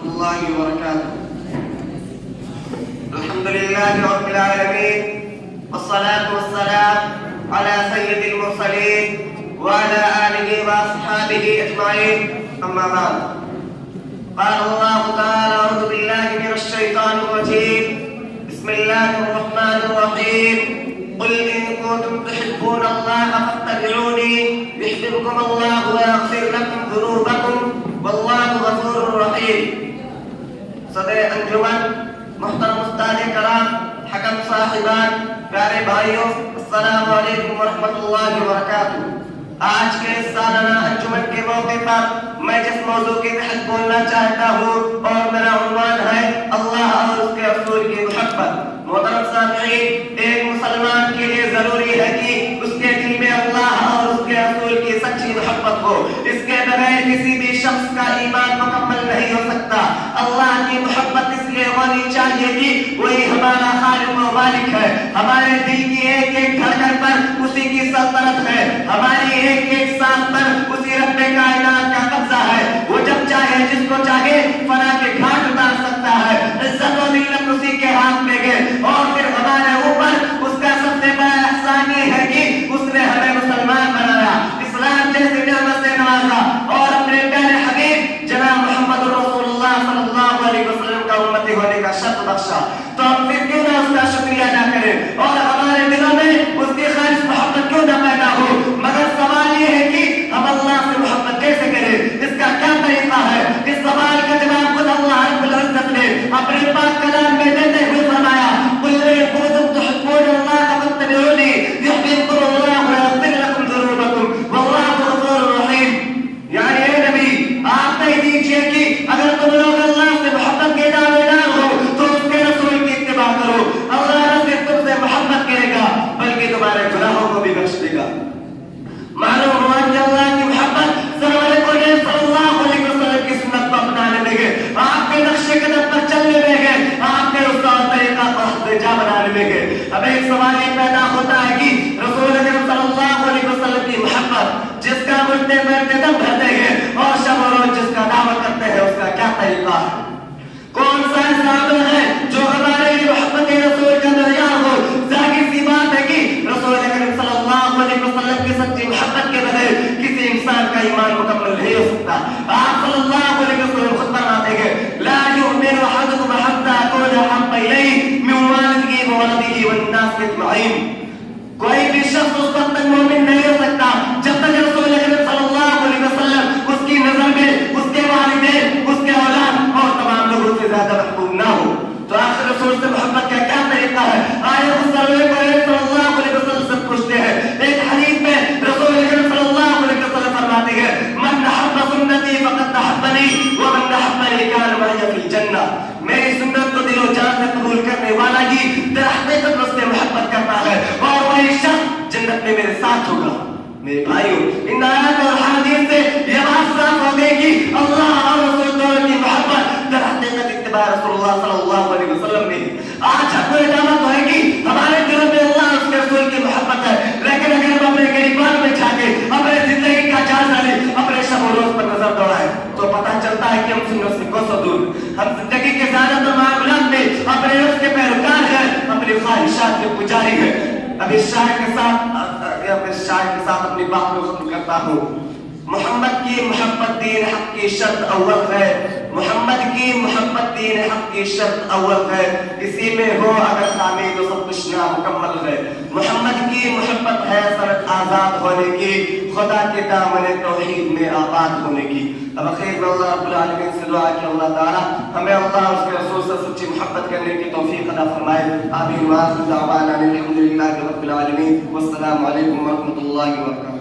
الله وبركاته. الحمد لله رب العالمين، والصلاة والسلام على سيد المرسلين وعلى آله وأصحابه أجمعين، أما بعد. قال الله تعالى: أعوذ بالله من الشيطان الرجيم، بسم الله الرحمن الرحيم. قل إن كنتم تحبون الله فاتبعوني يحببكم الله ويغفر لكم ذنوبكم والله غفور رحيم. صدر انجمن، محترم استاد کرام، حکم صاحبان، پیارے بھائیوں، السلام علیکم ورحمۃ اللہ وبرکاتہ. آج کے سالانہ انجمن کے موقع پر میں جس موضوع کے تحت بولنا چاہتا ہوں اور میرا عنوان ہے اللہ اور اس کے رسول کی محبت. محترم سامعین، ایک مسلمان کے لیے ضروری ہے کہ اس کے دل میں اللہ اور اس کے رسول کی سچی محبت ہو. اس کے بغیر کسی بھی شخص کا ایمان مکمل نہیں ہو سکتا. اللہ کی محبت اس لیے ہونی چاہیے کہ وہی ہمارا خالق و مالک ہے. ہمارے دل کی ایک ایک دھڑکن پر اسی کی سلطنت ہے. ہماری ایک ایک سانس پر اسی رب کائنات کا قبضہ ہے. وہ جب چاہے جس کو چاہے فنا کے گھاٹ اتار سکتا ہے. عزت و ذلت اسی کے ہاتھ میں ہے. اور پھر ہمارے اوپر اس کا سب سے بڑا احسان یہ ہے کہ اس نے ہمیں مسلمان بنایا، اسلام جیسی نعمت سے نوازا اور اپنے پیارے حبیب جناب محمد رسول اللہ صلی اللہ علیہ وسلم کا امتی ہونے کا شرف بخشا. تو ہم پھر کیوں نہ اس کا شکریہ ادا کریں اور ہمارے دلوں میں اس کی خالص محبت کیوں نہ پیدا ہو. مگر سوال یہ ہے کہ ہم اللہ سے محبت کیسے کریں، اس کا کیا طریقہ ہے. اس سوال کا جواب خود اللہ رب العزت نے اپنے پاک کلام میں دیتے ہوئے فرمایا: قل ان کنتم تحبون اللہ فاتبعونی یحببکم اللہ ویغفر لکم ذنوبکم واللہ غفور رحیم. یعنی اے نبی، آپ کہہ دیجئے کہ اگر تم لوگ اللہ سے محبت کے دعویدار ہو تو اس کے رسول کی اتباع کرو. اللہ نہ صرف تم سے محبت کرے گا بلکہ تمہارے گناہوں کو بھی بخش دے گا. معلوم ہوا کہ اللہ کی محبت سرور کونین صلی اللہ علیہ وسلم کی سنت کو اپنانے میں ہے، آپ کے نقش قدم پر چلنے میں ہے، آپ کے اس طور طریقہ کو حد جا بنانے میں ہے. اب ایک سوال یہ پیدا ہوتا ہے کہ رسول اکرم صلی اللہ علیہ وسلم کی محبت جس کا مجھتے مرتے دم بھرتے ہیں اور شب و روز جس کا دعوت کرتے ہیں، اس کا کیا طریقہ ہے؟ کون سا ایسا عمل ہے جو ہمارے لیے محبت رسول کا معیار ہو؟ ظاہر سی بات ہے کہ رسول اکرم صلی اللہ علیہ وسلم کی سچی محبت کے بغیر کسی انسان کا ایمان مکمل نہیں ہو سکتا. آپ صلی اللہ علیہ وسلم خود فرماتے ہیں: لا يؤمن احدكم حتى اكون احب اليه من والده وولده والناس اجمعين. کوئی بھی شخص اس وقت تک مومن نہیں ہو سکتا جب تک رسول اکرم صلی اللہ علیہ وسلم اس کی نظر میں اس کے والدین، اس کے اولاد اور تمام لوگوں سے زیادہ محبوب نہ ہو. تو آخر رسول سے محبت کا کیا طریقہ ہے؟ آئے اس سروے کو صلی اللہ علیہ وسلم سے پوچھتے ہیں. ایک حدیث میں رسول اکرم صلی اللہ علیہ وسلم فرماتے ہیں: من احب سنتی فقد احبنی ومن احبنی کان معی فی الجنہ. میری سنت کو دل و جان سے قبول کرنے والا ہی در حقیقت مجھ سے محبت کرتا ہے اور وہی شخص جنت میں میرے ساتھ ہوگا. میرے بھائیوں، ان آیات اور حدیث سے یہ بات صاف ہو گئی کہ اللہ اور رسول دونوں کی محبت در حقیقت اتباع رسول اللہ صلی اللہ علیہ وسلم میں ہے. آج ہم کو دعوت ہے کہ ہمارے دلوں میں اللہ اور اس کے رسول کی محبت ہے، لیکن اگر ہم اپنے گریبان میں جھانکیں، اپنے زندگی کا جائزہ لیں، اپنے شب و روز پر نظر دوڑائیں تو پتہ چلتا ہے کہ ہم سنت سے کوسوں دور. ہم زندگی کے زیادہ تر معاملات میں اپنے نفس کے پیروکار ہیں، اپنی خواہشات کے پجاری ہیں. اب اس شاعر کے ساتھ اپنی بات کو ختم کرتا ہوں. محمد کی محبت دین حق کی شرط اول ہے. محمد کی محبت دین حق کی شرط اول ہے. اسی میں ہو اگر خامی تو سب کچھ نامکمل ہے. محمد کی محبت ہے سرت آزاد ہونے کی، خدا کے دامن توحید میں آباد ہونے کی. اب اخیر میں اللہ رب العالمین سے دعا کہ اللہ تعالی ہمیں اللہ اور اس کے رسول سے سچی محبت کرنے کی توفیق عطا فرمائے. آمین. وآخر دعوانا الحمد للہ رب العالمین. والسلام علیکم ورحمۃ اللہ وبرکاتہ.